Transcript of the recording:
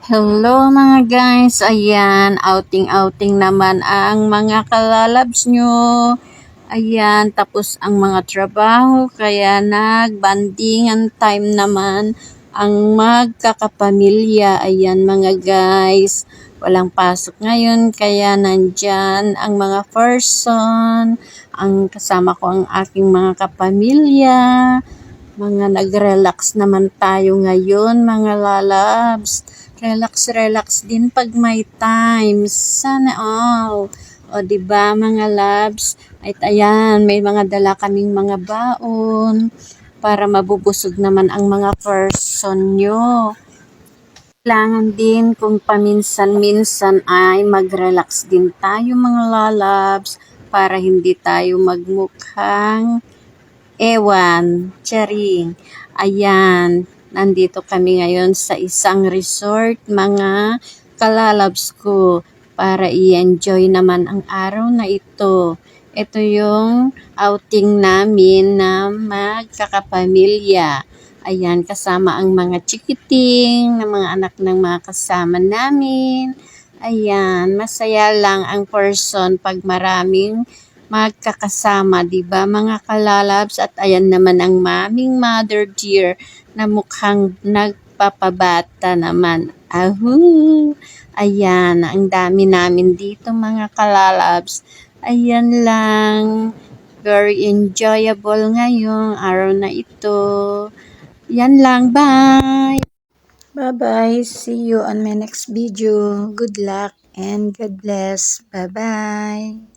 Hello mga guys, ayan, outing-outing naman ang mga kalalabs nyo. Ayan, tapos ang mga trabaho, kaya nagbandingan time naman ang magkakapamilya. Ayan mga guys, walang pasok ngayon, kaya nandyan ang mga person, ang kasama ko ang aking mga kapamilya. Mga nag-relax naman tayo ngayon, mga lalabs. Relax din pag may time. Sana all. O, diba, mga labs? At ayan, may mga dala kaming mga baon para mabubusog naman ang mga person nyo. Kailangan din kung paminsan-minsan ay mag-relax din tayo, mga lalabs, para hindi tayo magmukhang ewan, charing. Ayan, nandito kami ngayon sa isang resort, mga kalalabs ko, para i-enjoy naman ang araw na ito. Ito yung outing namin na magkakapamilya. Ayan, kasama ang mga chikiting, na mga anak ng mga kasama namin. Ayan, masaya lang ang person pag maraming magkakasama, di ba mga kalalabs? At ayan naman ang maming mother dear na mukhang nagpapabata naman. Ahoo! Ayan, ang dami namin dito mga kalalabs. Ayan lang. Very enjoyable ngayong araw na ito. Yan lang. Bye! Bye-bye. See you on my next video. Good luck and God bless. Bye-bye.